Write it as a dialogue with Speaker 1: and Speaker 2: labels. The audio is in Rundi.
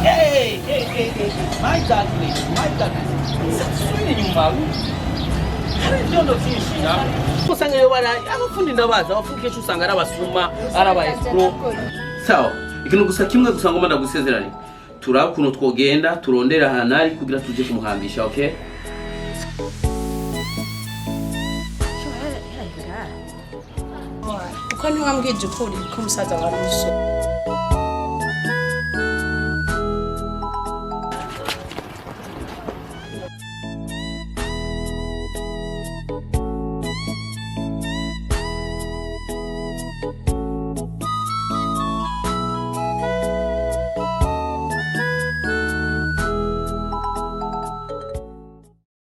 Speaker 1: Hey, my God, please, my God. Saswini nyuma. Hari byondo byinshi ya. Usanga yo bana abafundi ndabaza abafundi cyo usanga arabasuma araba escrow. Sawa, ikintu gusa kimwe gusa ngoma ndagusezeranye. Turaba kuno twogenda turondera hanari kugira tuje kumuhambisha, okay?
Speaker 2: Uko ntiwambwije ukuri ko umusaza wari umusore.